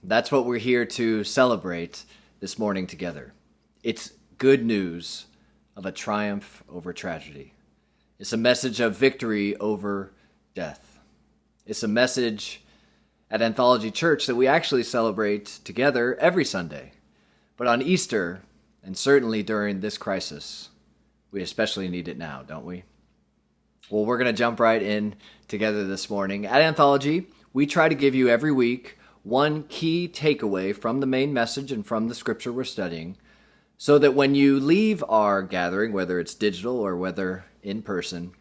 That's what we're here to celebrate this morning together. It's good news of a triumph over tragedy. It's a message of victory over death. It's a message at Anthology Church that we actually celebrate together every Sunday. But on Easter, and certainly during this crisis, we especially need it now, don't we? Well, we're going to jump right in together this morning. At Anthology, we try to give you every week one key takeaway from the main message and from the scripture we're studying, so that when you leave our gathering, whether it's digital or whether in person,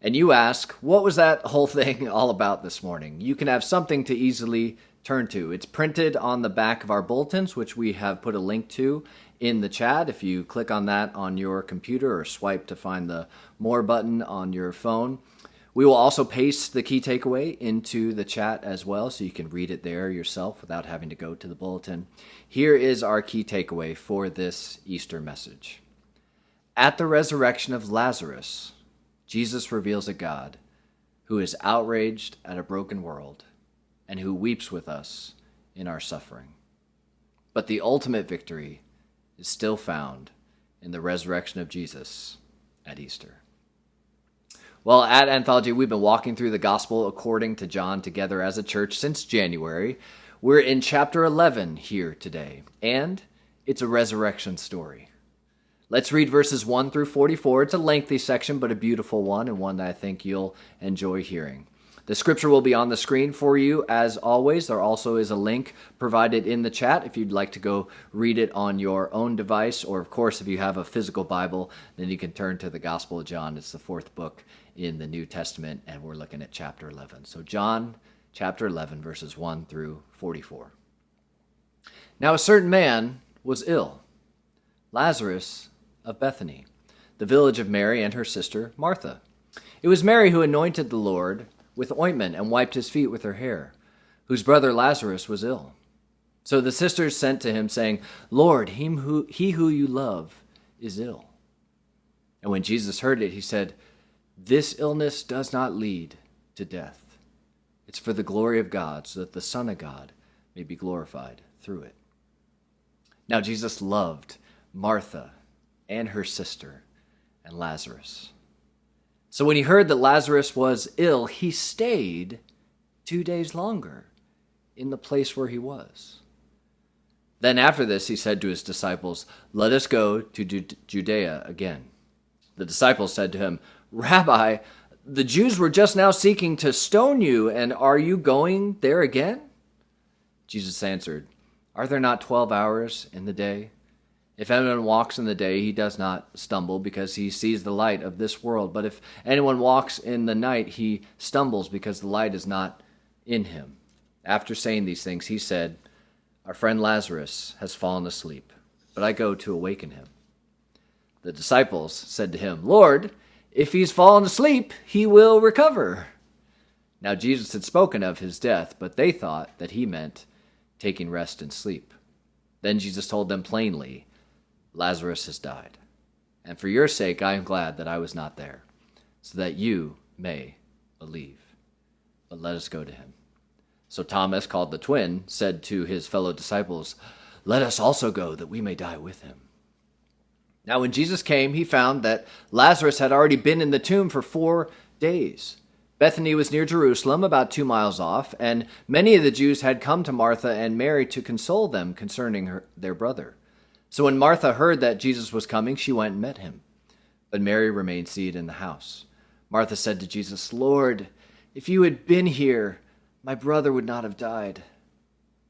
and you ask, what was that whole thing all about this morning? You can have something to easily turn to. It's printed on the back of our bulletins, which we have put a link to in the chat. If you click on that on your computer or swipe to find the More button on your phone. We will also paste the key takeaway into the chat as well, so you can read it there yourself without having to go to the bulletin. Here is our key takeaway for this Easter message. At the resurrection of Lazarus, Jesus reveals a God who is outraged at a broken world and who weeps with us in our suffering. But the ultimate victory is still found in the resurrection of Jesus at Easter. Well, at Anthology, we've been walking through the Gospel according to John together as a church since January. We're in chapter 11 here today, and it's a resurrection story. Let's read verses 1 through 44. It's a lengthy section, but a beautiful one, and one that I think you'll enjoy hearing. The scripture will be on the screen for you as always. There also is a link provided in the chat if you'd like to go read it on your own device, or of course, if you have a physical Bible, then you can turn to the Gospel of John. It's the fourth book in the New Testament, and we're looking at chapter 11. So John chapter 11, verses 1 through 44. Now a certain man was ill, Lazarus of Bethany, the village of Mary and her sister Martha. It was Mary who anointed the Lord with ointment and wiped his feet with her hair, whose brother Lazarus was ill. So the sisters sent to him, saying, Lord, he who you love is ill. And when Jesus heard it, he said, This illness does not lead to death. It's for the glory of God, so that the Son of God may be glorified through it. Now Jesus loved Martha and her sister and Lazarus. So when he heard that Lazarus was ill, he stayed 2 days longer in the place where he was. Then after this, he said to his disciples, Let us go to Judea again. The disciples said to him, Rabbi, the Jews were just now seeking to stone you, and are you going there again? Jesus answered, Are there not 12 hours in the day? If anyone walks in the day, he does not stumble because he sees the light of this world. But if anyone walks in the night, he stumbles because the light is not in him. After saying these things, he said, Our friend Lazarus has fallen asleep, but I go to awaken him. The disciples said to him, Lord, if he's fallen asleep, he will recover. Now Jesus had spoken of his death, but they thought that he meant taking rest and sleep. Then Jesus told them plainly, Lazarus has died, and for your sake I am glad that I was not there, so that you may believe. But let us go to him. So Thomas, called the twin, said to his fellow disciples, Let us also go, that we may die with him. Now when Jesus came, he found that Lazarus had already been in the tomb for 4 days. Bethany was near Jerusalem, about 2 miles off, and many of the Jews had come to Martha and Mary to console them concerning their brother. So when Martha heard that Jesus was coming, she went and met him. But Mary remained seated in the house. Martha said to Jesus, Lord, if you had been here, my brother would not have died.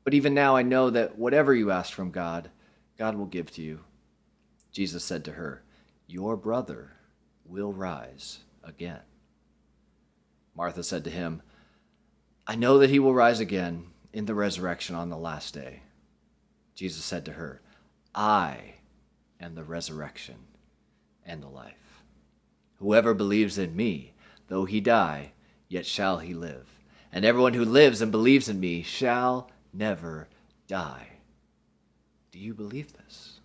But even now I know that whatever you ask from God, God will give to you. Jesus said to her, Your brother will rise again. Martha said to him, I know that he will rise again in the resurrection on the last day. Jesus said to her, I am the resurrection and the life. Whoever believes in me, though he die, yet shall he live. And everyone who lives and believes in me shall never die. Do you believe this?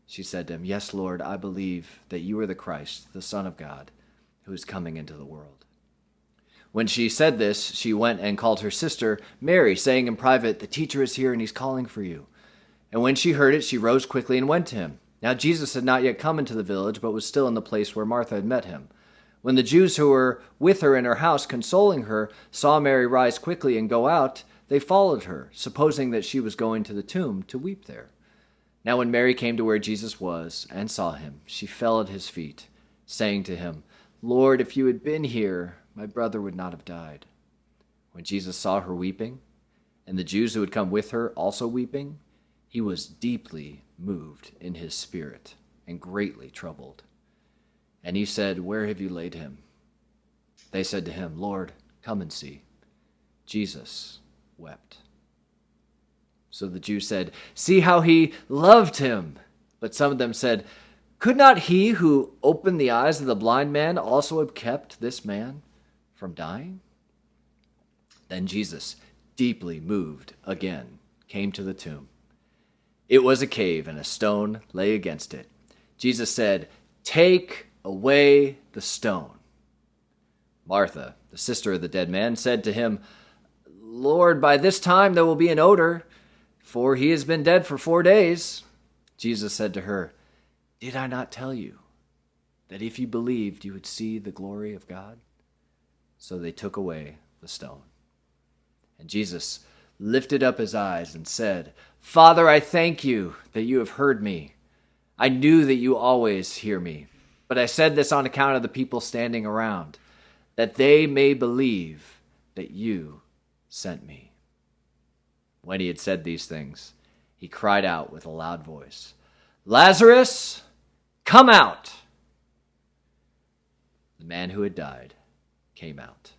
She said to him, Yes, Lord, I believe that you are the Christ, the Son of God, who is coming into the world. When she said this, she went and called her sister Mary, saying in private, "The teacher is here and he's calling for you." And when she heard it, she rose quickly and went to him. Now Jesus had not yet come into the village, but was still in the place where Martha had met him. When the Jews who were with her in her house, consoling her, saw Mary rise quickly and go out, they followed her, supposing that she was going to the tomb to weep there. Now when Mary came to where Jesus was and saw him, she fell at his feet, saying to him, "Lord, if you had been here, my brother would not have died." When Jesus saw her weeping, and the Jews who had come with her also weeping, he was deeply moved in his spirit and greatly troubled. And he said, "Where have you laid him?" They said to him, "Lord, come and see." Jesus wept. So the Jews said, "See how he loved him." But some of them said, "Could not he who opened the eyes of the blind man also have kept this man from dying?" Then Jesus, deeply moved again, came to the tomb. It was a cave, and a stone lay against it. Jesus said, "Take away the stone." Martha, the sister of the dead man, said to him, "Lord, by this time there will be an odor, for he has been dead for 4 days." Jesus said to her, "Did I not tell you that if you believed, you would see the glory of God?" So they took away the stone. And Jesus lifted up his eyes and said, "Father, I thank you that you have heard me. I knew that you always hear me, but I said this on account of the people standing around, that they may believe that you sent me." When he had said these things, he cried out with a loud voice, "Lazarus, come out!" The man who had died came out,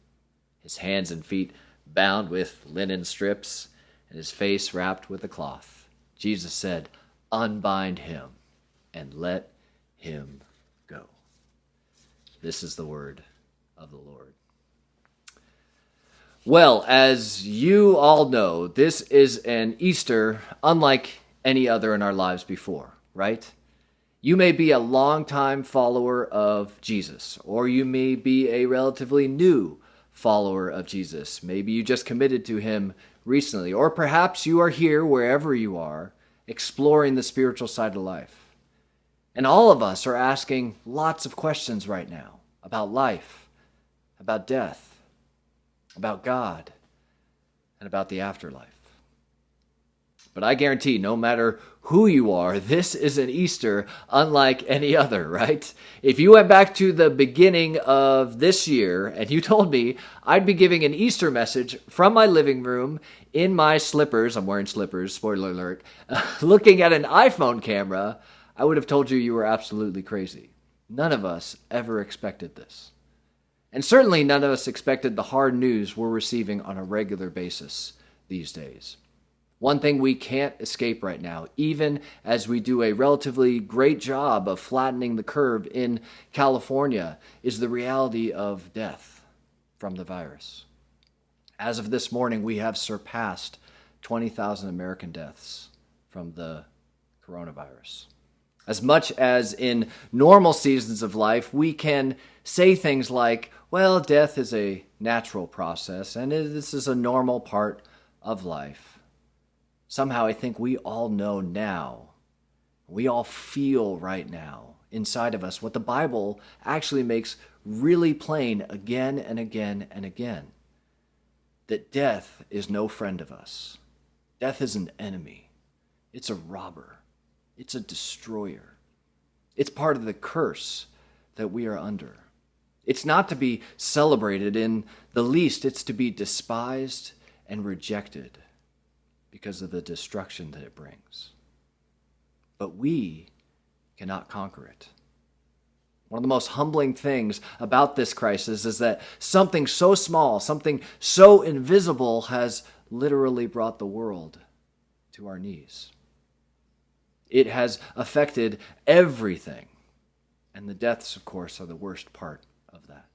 his hands and feet bound with linen strips, and his face wrapped with a cloth. Jesus said, "Unbind him and let him go." This is the word of the Lord. Well, as you all know, this is an Easter unlike any other in our lives before, right? You may be a longtime follower of Jesus, or you may be a relatively new follower of Jesus. Maybe you just committed to him recently, or perhaps you are here wherever you are, exploring the spiritual side of life. And all of us are asking lots of questions right now about life, about death, about God, and about the afterlife. But I guarantee, no matter who you are, this is an Easter unlike any other, right? If you went back to the beginning of this year and you told me I'd be giving an Easter message from my living room in my slippers — I'm wearing slippers, spoiler alert — looking at an iPhone camera, I would have told you were absolutely crazy. None of us ever expected this. And certainly none of us expected the hard news we're receiving on a regular basis these days. One thing we can't escape right now, even as we do a relatively great job of flattening the curve in California, is the reality of death from the virus. As of this morning, we have surpassed 20,000 American deaths from the coronavirus. As much as in normal seasons of life, we can say things like, well, death is a natural process, and this is a normal part of life. Somehow I think we all know now, we all feel right now inside of us what the Bible actually makes really plain again and again and again. That death is no friend of us. Death is an enemy. It's a robber. It's a destroyer. It's part of the curse that we are under. It's not to be celebrated in the least. It's to be despised and rejected because of the destruction that it brings. But we cannot conquer it. One of the most humbling things about this crisis is that something so small, something so invisible has literally brought the world to our knees. It has affected everything. And the deaths, of course, are the worst part of that.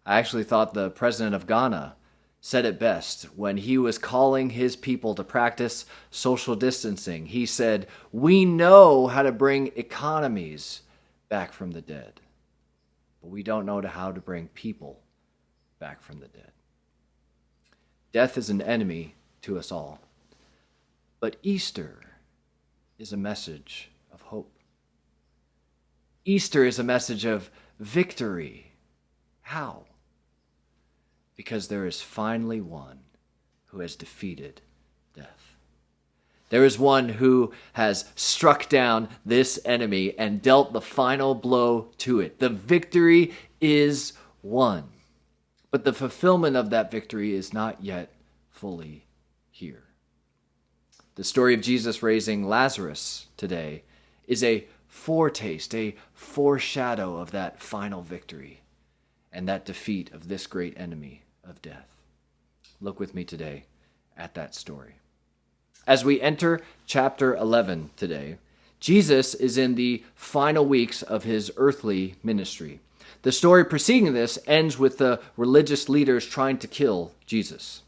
I actually thought the president of Ghana said it best when he was calling his people to practice social distancing. He said, "We know how to bring economies back from the dead, but we don't know how to bring people back from the dead. Death is an enemy to us all. But Easter is a message of hope. Easter is a message of victory. How? Because there is finally one who has defeated death. There is one who has struck down this enemy and dealt the final blow to it. The victory is won. But the fulfillment of that victory is not yet fully here. The story of Jesus raising Lazarus today is a foretaste, a foreshadow of that final victory and that defeat of this great enemy of death. Look with me today at that story. As we enter chapter 11 today, Jesus is in the final weeks of his earthly ministry. The story preceding this ends with the religious leaders trying to kill Jesus.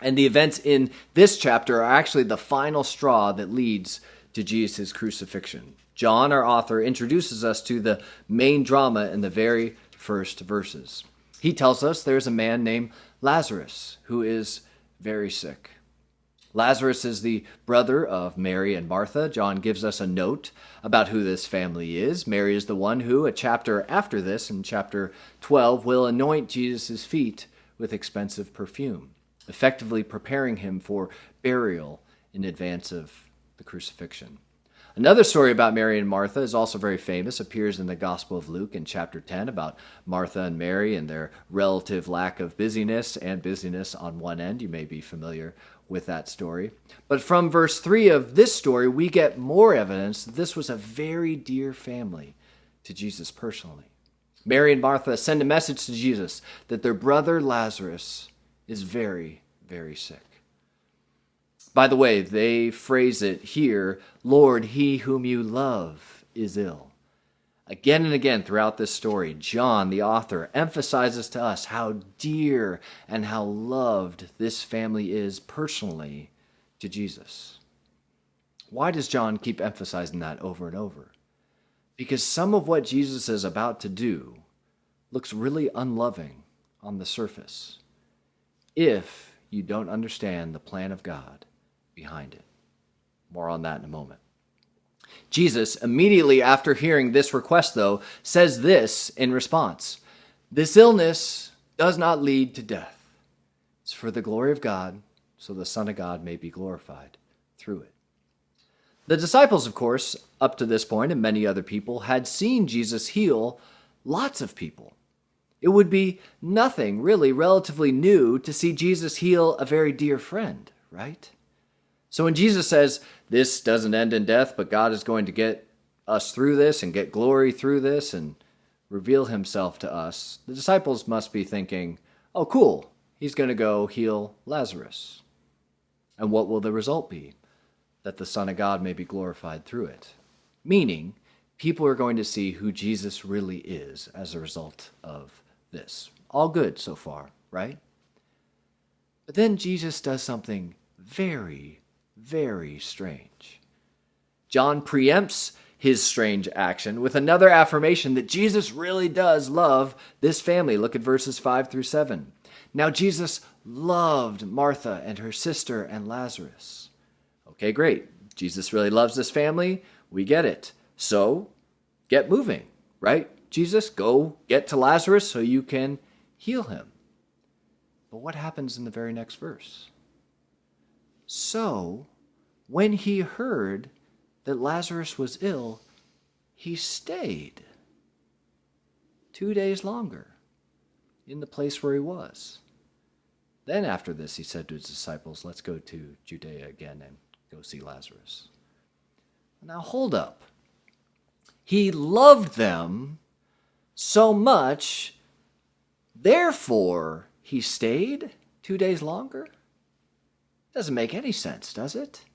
And the events in this chapter are actually the final straw that leads to Jesus' crucifixion. John, our author, introduces us to the main drama in the very first verses. He tells us there's a man named Lazarus who is very sick. Lazarus is the brother of Mary and Martha. John gives us a note about who this family is. Mary is the one who, a chapter after this, in chapter 12, will anoint Jesus' feet with expensive perfume, effectively preparing him for burial in advance of the crucifixion. Another story about Mary and Martha is also very famous, appears in the Gospel of Luke in chapter 10 about Martha and Mary and their relative lack of busyness and busyness on one end. You may be familiar with that story. But from verse 3 of this story, we get more evidence that this was a very dear family to Jesus personally. Mary and Martha send a message to Jesus that their brother Lazarus is very, very sick. By the way, they phrase it here, Lord, he whom you love is ill. Again and again throughout this story, John, the author, emphasizes to us how dear and how loved this family is personally to Jesus. Why does John keep emphasizing that over and over? Because some of what Jesus is about to do looks really unloving on the surface if you don't understand the plan of God behind it. More on that in a moment. Jesus, immediately after hearing this request, though, says this in response: "This illness does not lead to death. It's for the glory of God, so the Son of God may be glorified through it." The disciples, of course, up to this point, and many other people, had seen Jesus heal lots of people. It would be nothing really relatively new to see Jesus heal a very dear friend, right? So when Jesus says, this doesn't end in death, but God is going to get us through this and get glory through this and reveal himself to us, the disciples must be thinking, oh, cool, he's going to go heal Lazarus. And what will the result be? That the Son of God may be glorified through it. Meaning, people are going to see who Jesus really is as a result of this. All good so far, right? But then Jesus does something very, very strange. John preempts his strange action with another affirmation that Jesus really does love this family. Look at verses 5 through 7. Now Jesus loved Martha and her sister and Lazarus. Okay, great. Jesus really loves this family. We get it. So get moving, right? Jesus, go get to Lazarus so you can heal him. But what happens in the very next verse? So, when he heard that Lazarus was ill, he stayed 2 days longer in the place where he was. Then after this, he said to his disciples, let's go to Judea again and go see Lazarus. Now hold up. He loved them so much, therefore he stayed 2 days longer? Doesn't make any sense, does it?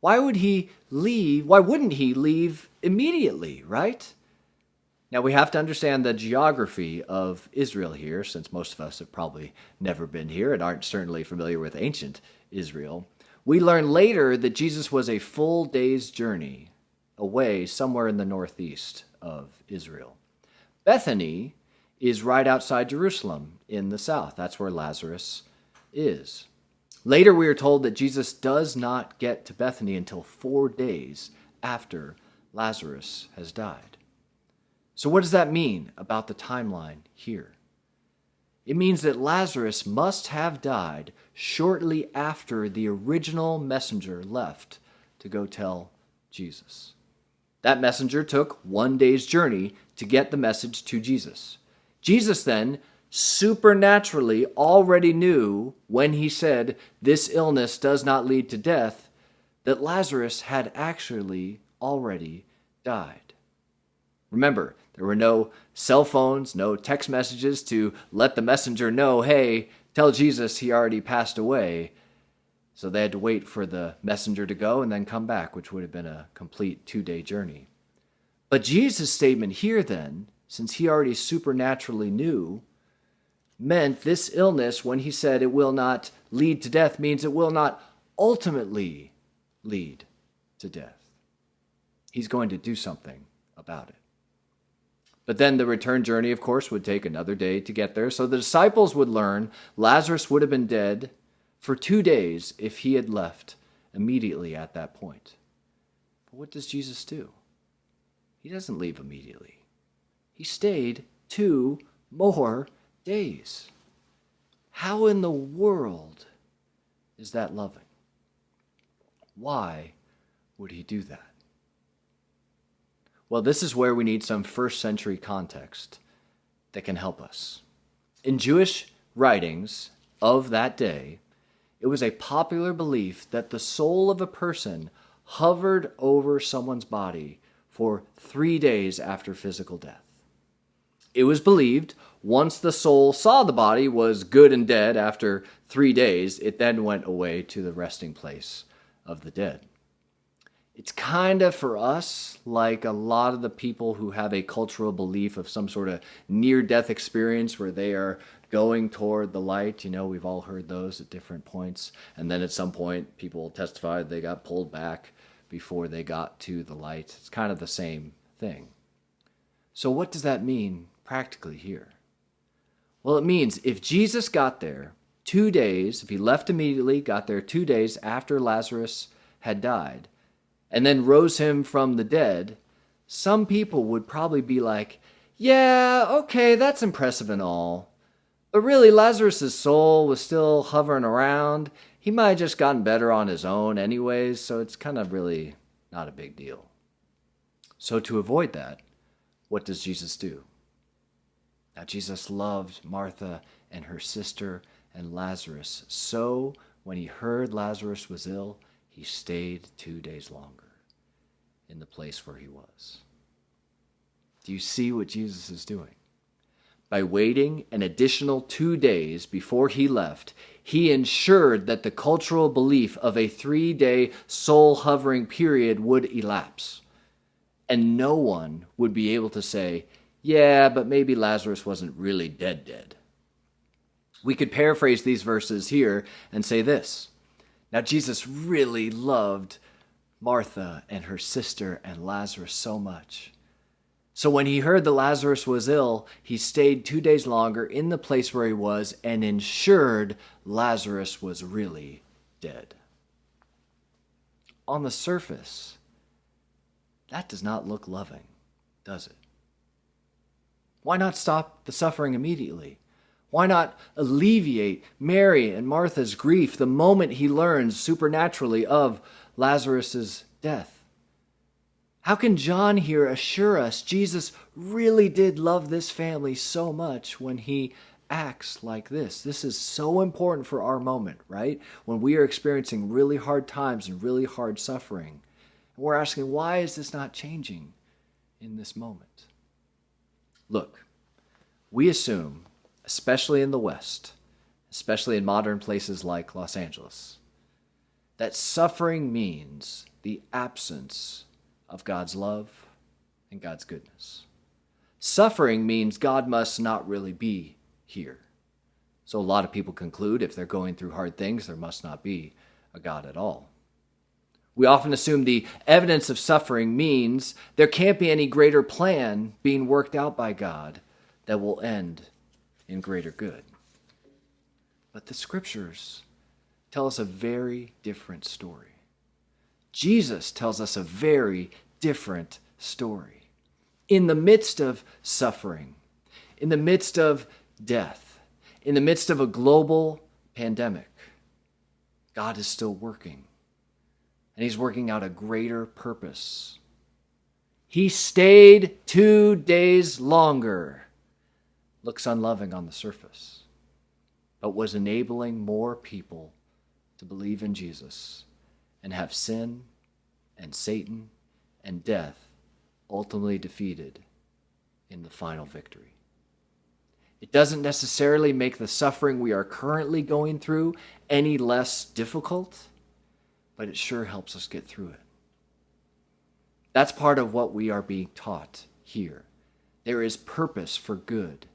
Why would he leave? Why wouldn't he leave immediately, right? Now we have to understand the geography of Israel here, since most of us have probably never been here and aren't certainly familiar with ancient Israel. We learn later that Jesus was a full day's journey away somewhere in the northeast of Israel. Bethany is right outside Jerusalem in the south. That's where Lazarus is. Later, we are told that Jesus does not get to Bethany until 4 days after Lazarus has died. So what does that mean about the timeline here? It means that Lazarus must have died shortly after the original messenger left to go tell Jesus. That messenger took 1 day's journey to get the message to Jesus. Jesus then supernaturally already knew when he said, "This illness does not lead to death," that Lazarus had actually already died. Remember, there were no cell phones, no text messages to let the messenger know, hey, tell Jesus he already passed away. So they had to wait for the messenger to go and then come back, which would have been a complete 2-day journey. But Jesus' statement here then, since he already supernaturally knew, meant this illness, when he said it will not lead to death, means it will not ultimately lead to death. He's going to do something about it. But then the return journey, of course, would take another day to get there. So the disciples would learn Lazarus would have been dead for 2 days if he had left immediately at that point. But what does Jesus do? He doesn't leave immediately. He stayed 2 more days. How in the world is that loving? Why would he do that? Well, this is where we need some first century context that can help us. In Jewish writings of that day, it was a popular belief that the soul of a person hovered over someone's body for 3 days after physical death. It was believed once the soul saw the body was good and dead after 3 days, it then went away to the resting place of the dead. It's kind of for us like a lot of the people who have a cultural belief of some sort of near-death experience where they are going toward the light. You know, we've all heard those at different points. And then at some point, people testified they got pulled back before they got to the light. It's kind of the same thing. So what does that mean practically here? Well, it means if Jesus got there 2 days, if he left immediately, got there 2 days after Lazarus had died, and then rose him from the dead, some people would probably be like, yeah, okay, that's impressive and all. But really, Lazarus' soul was still hovering around. He might have just gotten better on his own anyways, so it's kind of really not a big deal. So to avoid that, what does Jesus do? Now, Jesus loved Martha and her sister and Lazarus. So when he heard Lazarus was ill, he stayed 2 days longer in the place where he was. Do you see what Jesus is doing? By waiting an additional 2 days before he left, he ensured that the cultural belief of a 3-day soul-hovering period would elapse. And no one would be able to say, yeah, but maybe Lazarus wasn't really dead. We could paraphrase these verses here and say this. Now, Jesus really loved Martha and her sister and Lazarus so much. So when he heard that Lazarus was ill, he stayed 2 days longer in the place where he was and ensured Lazarus was really dead. On the surface, that does not look loving, does it? Why not stop the suffering immediately? Why not alleviate Mary and Martha's grief the moment he learns supernaturally of Lazarus' death? How can John here assure us Jesus really did love this family so much when he acts like this? This is so important for our moment, right? When we are experiencing really hard times and really hard suffering. And we're asking, why is this not changing in this moment? Look, we assume, especially in the West, especially in modern places like Los Angeles, that suffering means the absence of God's love and God's goodness. Suffering means God must not really be here. So a lot of people conclude if they're going through hard things, there must not be a God at all. We often assume the evidence of suffering means there can't be any greater plan being worked out by God that will end in greater good. But the scriptures tell us a very different story. Jesus tells us a very different story. In the midst of suffering, in the midst of death, in the midst of a global pandemic, God is still working. And he's working out a greater purpose. He stayed 2 days longer. Looks unloving on the surface, but was enabling more people to believe in Jesus and have sin and Satan and death ultimately defeated in the final victory. It doesn't necessarily make the suffering we are currently going through any less difficult, but it sure helps us get through it. That's part of what we are being taught here. There is purpose for good,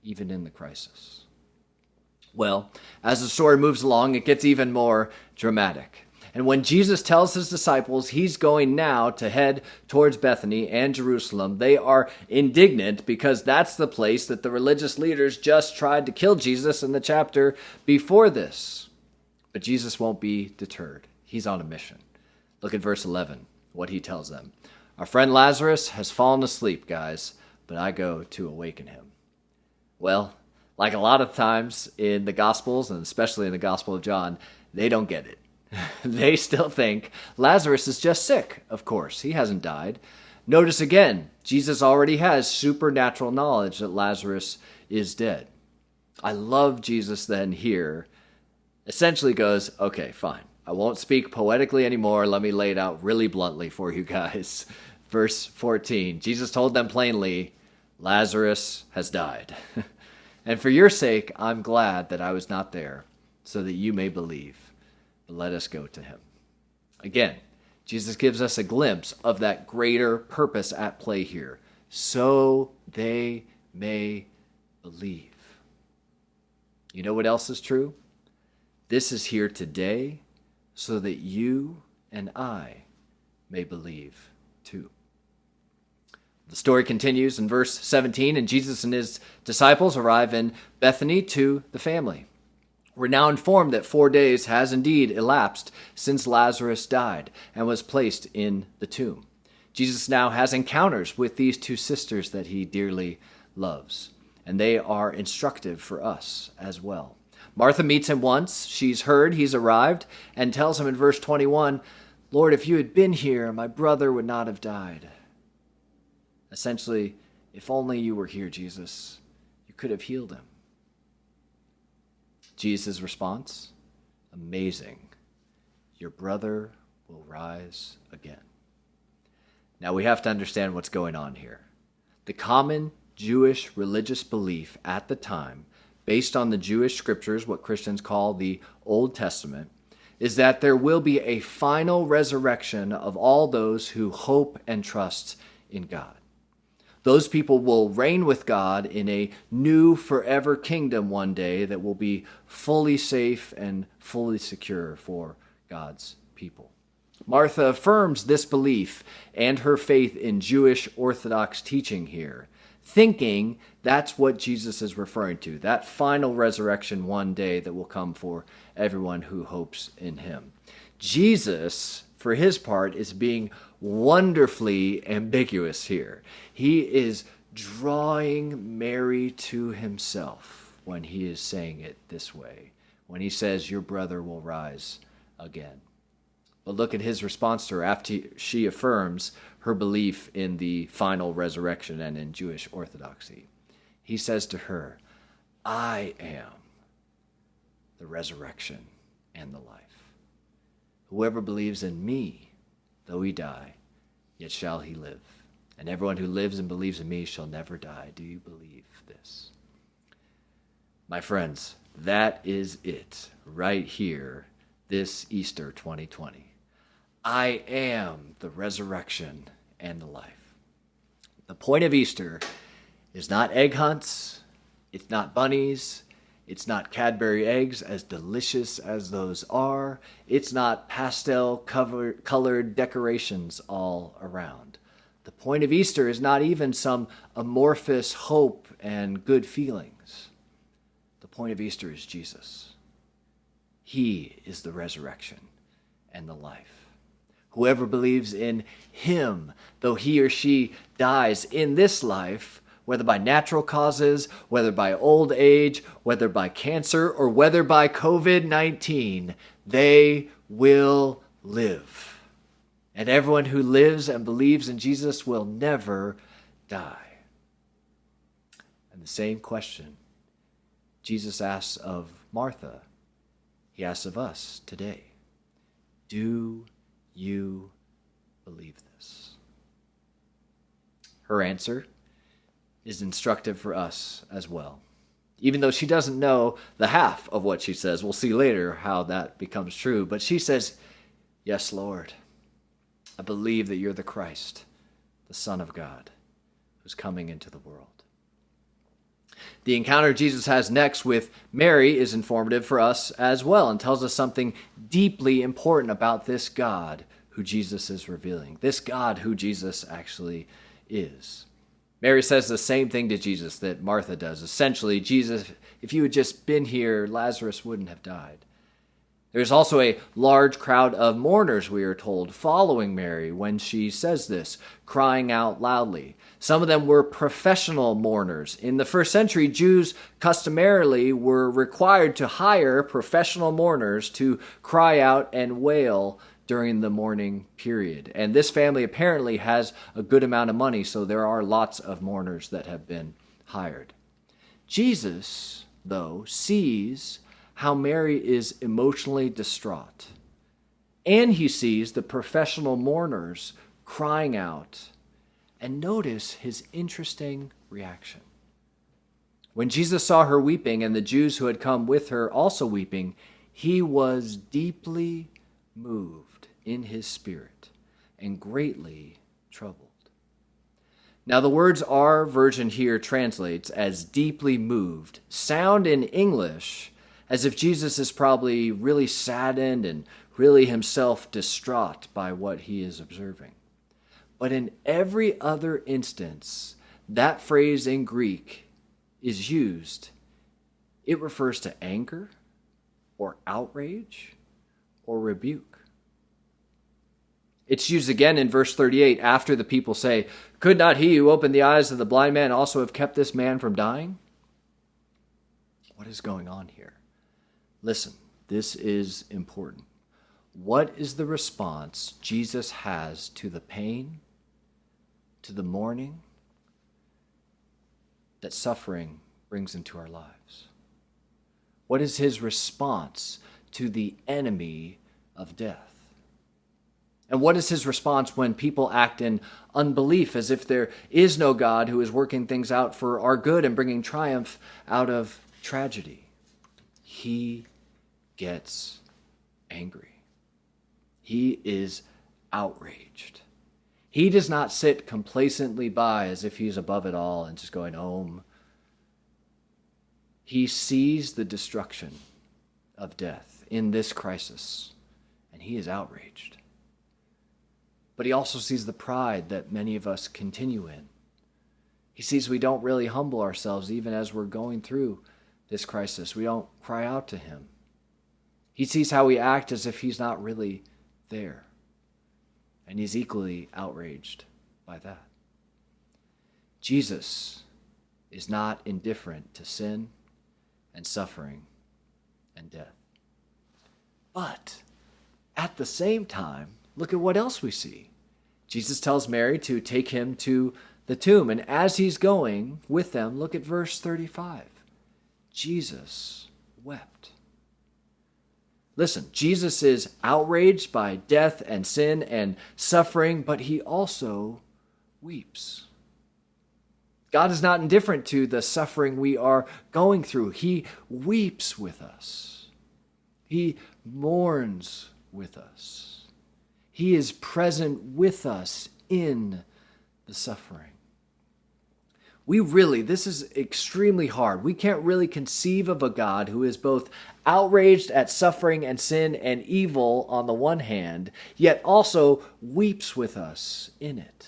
even in the crisis. Well, as the story moves along, it gets even more dramatic. And when Jesus tells his disciples he's going now to head towards Bethany and Jerusalem, they are indignant because that's the place that the religious leaders just tried to kill Jesus in the chapter before this. But Jesus won't be deterred. He's on a mission. Look at verse 11, what he tells them. Our friend Lazarus has fallen asleep, guys, but I go to awaken him. Well, like a lot of times in the Gospels, and especially in the Gospel of John, they don't get it. They still think Lazarus is just sick. Of course, he hasn't died. Notice again, Jesus already has supernatural knowledge that Lazarus is dead. I love Jesus then here. Essentially goes, okay, fine. I won't speak poetically anymore. Let me lay it out really bluntly for you guys. Verse 14, Jesus told them plainly, Lazarus has died. And for your sake, I'm glad that I was not there, so that you may believe. But let us go to him. Again, Jesus gives us a glimpse of that greater purpose at play here, so they may believe. You know what else is true? This is here today, so that you and I may believe too. The story continues in verse 17, and Jesus and his disciples arrive in Bethany to the family. We're now informed that 4 days has indeed elapsed since Lazarus died and was placed in the tomb. Jesus now has encounters with these two sisters that he dearly loves, and they are instructive for us as well. Martha meets him once. She's heard he's arrived and tells him in verse 21, Lord, if you had been here, my brother would not have died. Essentially, if only you were here, Jesus, you could have healed him. Jesus' response, amazing. Your brother will rise again. Now we have to understand what's going on here. The common Jewish religious belief at the time, based on the Jewish scriptures, what Christians call the Old Testament, is that there will be a final resurrection of all those who hope and trust in God. Those people will reign with God in a new forever kingdom one day that will be fully safe and fully secure for God's people. Martha affirms this belief and her faith in Jewish Orthodox teaching here, thinking that's what Jesus is referring to, that final resurrection one day that will come for everyone who hopes in him. Jesus, for his part, is being wonderfully ambiguous here. He is drawing Mary to himself when he is saying it this way, when he says, your brother will rise again. But look at his response to her after she affirms her belief in the final resurrection and in Jewish orthodoxy. He says to her, I am the resurrection and the life. Whoever believes in me, though he die, yet shall he live. And everyone who lives and believes in me shall never die. Do you believe this? My friends, that is it right here this Easter 2020. I am the resurrection and the life. The point of Easter is not egg hunts, it's not bunnies, it's not Cadbury eggs, as delicious as those are, it's not pastel colored decorations all around. The point of Easter is not even some amorphous hope and good feelings. The point of Easter is Jesus. He is the resurrection and the life. Whoever believes in him, though he or she dies in this life, whether by natural causes, whether by old age, whether by cancer, or whether by COVID-19, they will live. And everyone who lives and believes in Jesus will never die. And the same question Jesus asks of Martha, he asks of us today. Do you believe this? Her answer is instructive for us as well. Even though she doesn't know the half of what she says, we'll see later how that becomes true. But she says, yes, Lord. I believe that you're the Christ, the Son of God, who's coming into the world. The encounter Jesus has next with Mary is informative for us as well and tells us something deeply important about this God who Jesus is revealing, this God who Jesus actually is. Mary says the same thing to Jesus that Martha does. Essentially, Jesus, if you had just been here, Lazarus wouldn't have died. There's also a large crowd of mourners, we are told, following Mary when she says this, crying out loudly. Some of them were professional mourners. In the first century, Jews customarily were required to hire professional mourners to cry out and wail during the mourning period. And this family apparently has a good amount of money, so there are lots of mourners that have been hired. Jesus, though, sees how Mary is emotionally distraught. And he sees the professional mourners crying out. And notice his interesting reaction. When Jesus saw her weeping and the Jews who had come with her also weeping, he was deeply moved in his spirit and greatly troubled. Now the words our version here translates as deeply moved sound in English as if Jesus is probably really saddened and really himself distraught by what he is observing. But in every other instance, that phrase in Greek is used. It refers to anger or outrage or rebuke. It's used again in verse 38 after the people say, "Could not he who opened the eyes of the blind man also have kept this man from dying?" What is going on here? Listen, this is important. What is the response Jesus has to the pain, to the mourning that suffering brings into our lives? What is his response to the enemy of death? And what is his response when people act in unbelief, as if there is no God who is working things out for our good and bringing triumph out of tragedy? He gets angry. He is outraged. He does not sit complacently by as if he's above it all and just going home. He sees the destruction of death in this crisis, and he is outraged. But he also sees the pride that many of us continue in. He sees we don't really humble ourselves even as we're going through this crisis. We don't cry out to him. He sees how we act as if he's not really there. And he's equally outraged by that. Jesus is not indifferent to sin and suffering and death. But at the same time, look at what else we see. Jesus tells Mary to take him to the tomb. And as he's going with them, look at verse 35. Jesus wept. Listen, Jesus is outraged by death and sin and suffering, but he also weeps. God is not indifferent to the suffering we are going through. He weeps with us. He mourns with us. He is present with us in the suffering. This is extremely hard. We can't really conceive of a God who is both outraged at suffering and sin and evil on the one hand, yet also weeps with us in it.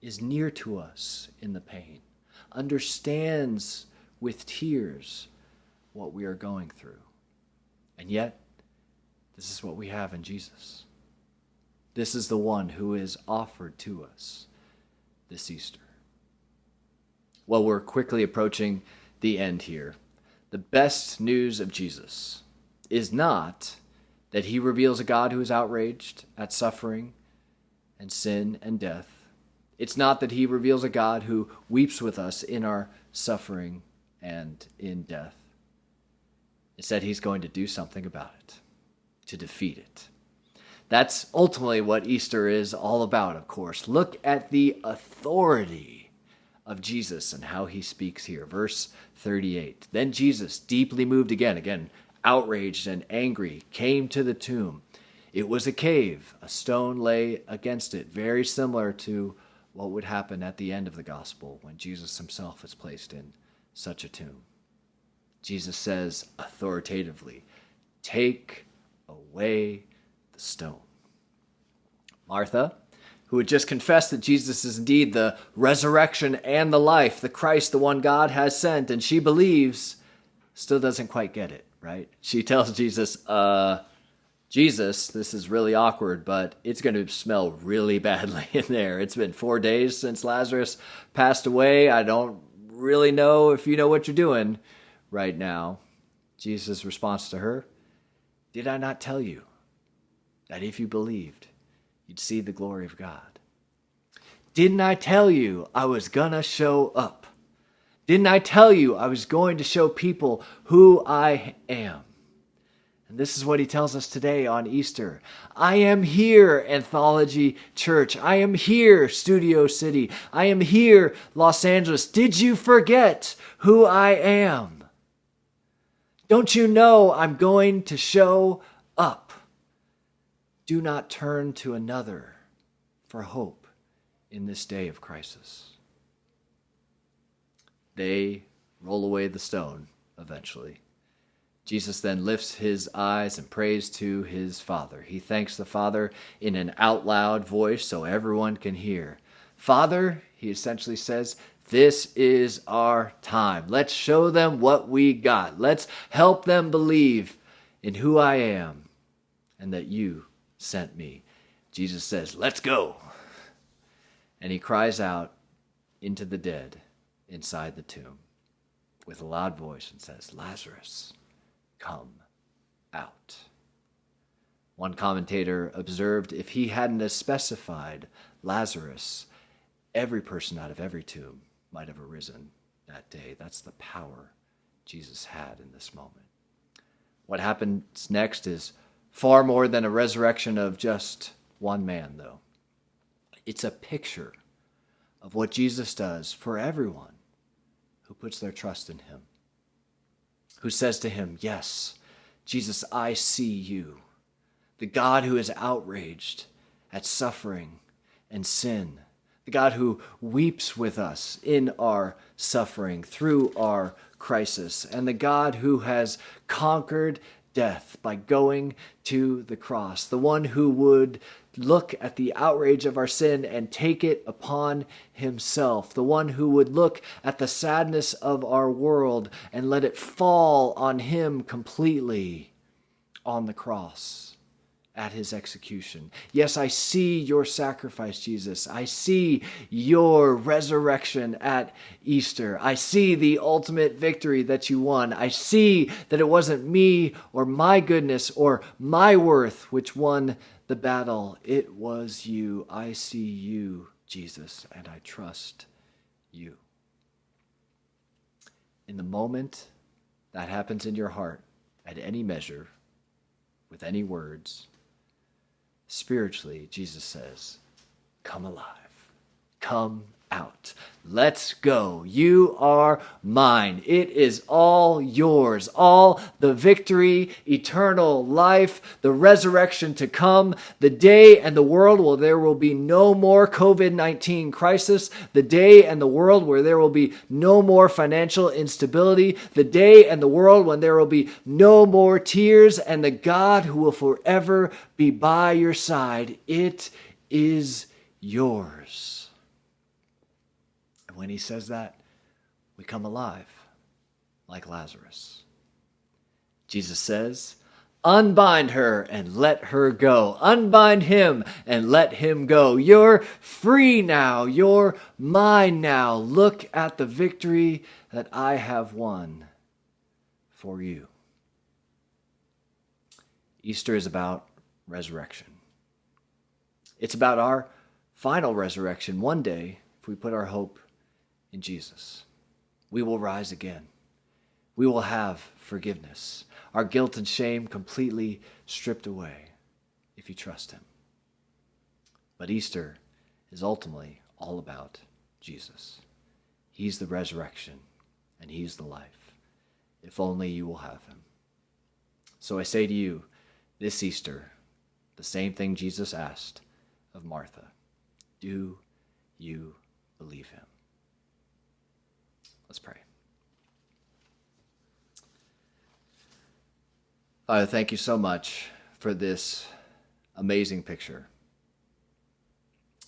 is near to us in the pain, understands with tears what we are going through. And yet, this is what we have in Jesus. This is the one who is offered to us this Easter. Well, we're quickly approaching the end here. The best news of Jesus is not that he reveals a God who is outraged at suffering and sin and death. It's not that he reveals a God who weeps with us in our suffering and in death. It's that he's going to do something about it, to defeat it. That's ultimately what Easter is all about, of course. Look at the authority of Jesus and how he speaks here. Verse 38. Then Jesus, deeply moved again, outraged and angry, came to the tomb. It was a cave. A stone lay against it, very similar to what would happen at the end of the gospel when Jesus himself is placed in such a tomb. Jesus says authoritatively, "Take away the stone." Martha, who had just confessed that Jesus is indeed the resurrection and the life, the Christ, the one God has sent, and she believes, still doesn't quite get it, right? She tells Jesus, Jesus, this is really awkward, but it's going to smell really badly in there. It's been 4 days since Lazarus passed away. I don't really know if you know what you're doing right now. Jesus' response to her, "Did I not tell you that if you believed, you'd see the glory of God? Didn't I tell you I was going to show up? Didn't I tell you I was going to show people who I am?" And this is what he tells us today on Easter. I am here, Anthology Church. I am here, Studio City. I am here, Los Angeles. Did you forget who I am? Don't you know I'm going to show up? Do not turn to another for hope in this day of crisis. They roll away the stone eventually. Jesus then lifts his eyes and prays to his Father. He thanks the Father in an out loud voice so everyone can hear. Father, he essentially says, this is our time. Let's show them what we got. Let's help them believe in who I am and that you sent me. Jesus says, let's go. And he cries out into the dead inside the tomb with a loud voice and says, Lazarus, come out. One commentator observed if he hadn't specified Lazarus, every person out of every tomb might have arisen that day. That's the power Jesus had in this moment. What happens next is far more than a resurrection of just one man, though. It's a picture of what Jesus does for everyone who puts their trust in him, who says to him, yes, Jesus, I see you, the God who is outraged at suffering and sin, the God who weeps with us in our suffering through our crisis, and the God who has conquered death by going to the cross, the one who would look at the outrage of our sin and take it upon himself, the one who would look at the sadness of our world and let it fall on him completely on the cross at his execution. Yes, I see your sacrifice, Jesus. I see your resurrection at Easter. I see the ultimate victory that you won. I see that it wasn't me or my goodness or my worth which won the battle. It was you. I see you, Jesus, and I trust you. In the moment that happens in your heart, at any measure, with any words, spiritually, Jesus says, come alive, come out. Let's go. You are mine. It is all yours. All the victory, eternal life, the resurrection to come, the day and the world where there will be no more COVID-19 crisis, the day and the world where there will be no more financial instability, the day and the world when there will be no more tears, and the God who will forever be by your side. It is yours. And when he says that, we come alive like Lazarus. Jesus says, unbind her and let her go. Unbind him and let him go. You're free now. You're mine now. Look at the victory that I have won for you. Easter is about resurrection. It's about our final resurrection. One day, if we put our hope in Jesus, we will rise again. We will have forgiveness. Our guilt and shame completely stripped away if you trust him. But Easter is ultimately all about Jesus. He's the resurrection and he's the life. If only you will have him. So I say to you, this Easter, the same thing Jesus asked of Martha. Do you believe him? Let's pray. Father, thank you so much for this amazing picture,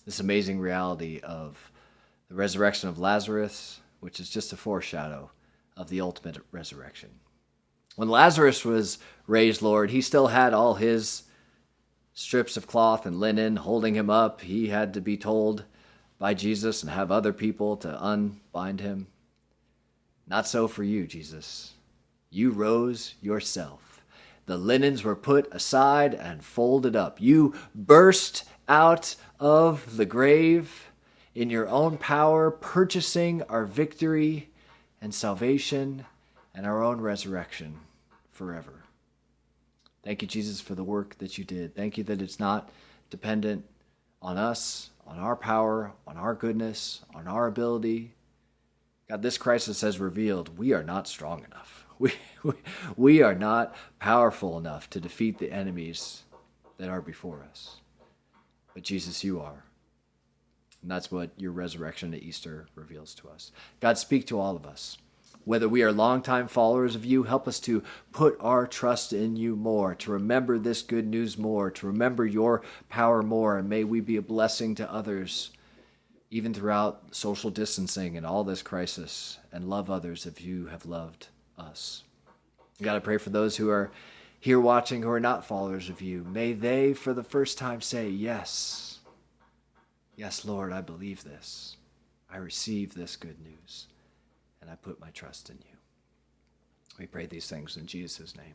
this amazing reality of the resurrection of Lazarus, which is just a foreshadow of the ultimate resurrection. When Lazarus was raised, Lord, he still had all his strips of cloth and linen holding him up. He had to be told by Jesus and have other people to unbind him. Not so for you, Jesus. You rose yourself. The linens were put aside and folded up. You burst out of the grave in your own power, purchasing our victory and salvation and our own resurrection forever. Thank you, Jesus, for the work that you did. Thank you that it's not dependent on us, on our power, on our goodness, on our ability. God, this crisis has revealed we are not strong enough. We are not powerful enough to defeat the enemies that are before us. But Jesus, you are. And that's what your resurrection at Easter reveals to us. God, speak to all of us. Whether we are longtime followers of you, help us to put our trust in you more, to remember this good news more, to remember your power more, and may we be a blessing to others, even throughout social distancing and all this crisis, and love others as you have loved us. God, I pray for those who are here watching who are not followers of you. May they, for the first time, say, yes. Yes, Lord, I believe this. I receive this good news, and I put my trust in you. We pray these things in Jesus' name.